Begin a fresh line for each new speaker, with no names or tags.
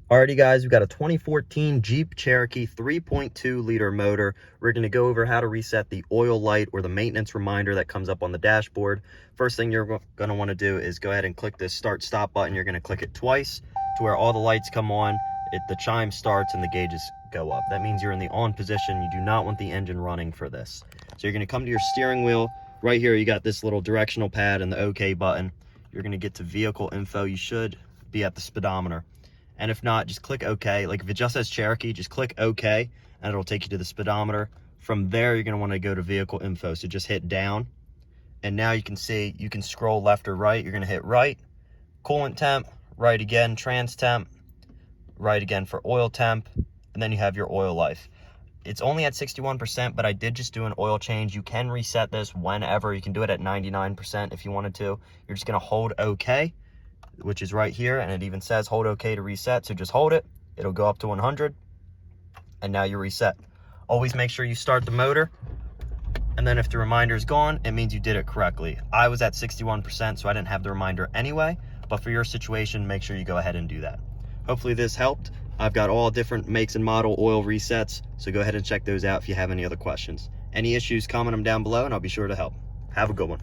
Alrighty guys, we've got a 2014 Jeep Cherokee 3.2 liter motor. We're going to go over how to reset the oil light or the maintenance reminder that comes up on the dashboard. First thing you're going to want to do is go ahead and click this start stop button. You're going to click it twice to where all the lights come on, the chime starts and the gauges go up. That means you're in the on position. You do not want the engine running for this. So you're going to come to your steering wheel. Right here you got this little directional pad and the OK button. You're going to get to vehicle info. You should be at the speedometer. And if not, just click OK. Like if it just says Cherokee, just click OK and it'll take you to the speedometer. From there, you're going to want to go to vehicle info. So just hit down. And now you can see, you can scroll left or right. You're going to hit right, coolant temp, right again, trans temp, right again for oil temp. And then you have your oil life. It's only at 61%, but I did just do an oil change. You can reset this whenever. You can do it at 99% if you wanted to. You're just going to hold OK, which is right here, and it even says hold OK to reset. So just hold it. It'll go up to 100, and now you're reset. Always make sure you start the motor, and then if the reminder is gone, it means you did it correctly. I was at 61%, so I didn't have the reminder anyway, but for your situation, make sure you go ahead and do that. Hopefully this helped. I've got all different makes and model oil resets, so go ahead and check those out if you have any other questions. Any issues, comment them down below, and I'll be sure to help. Have a good one.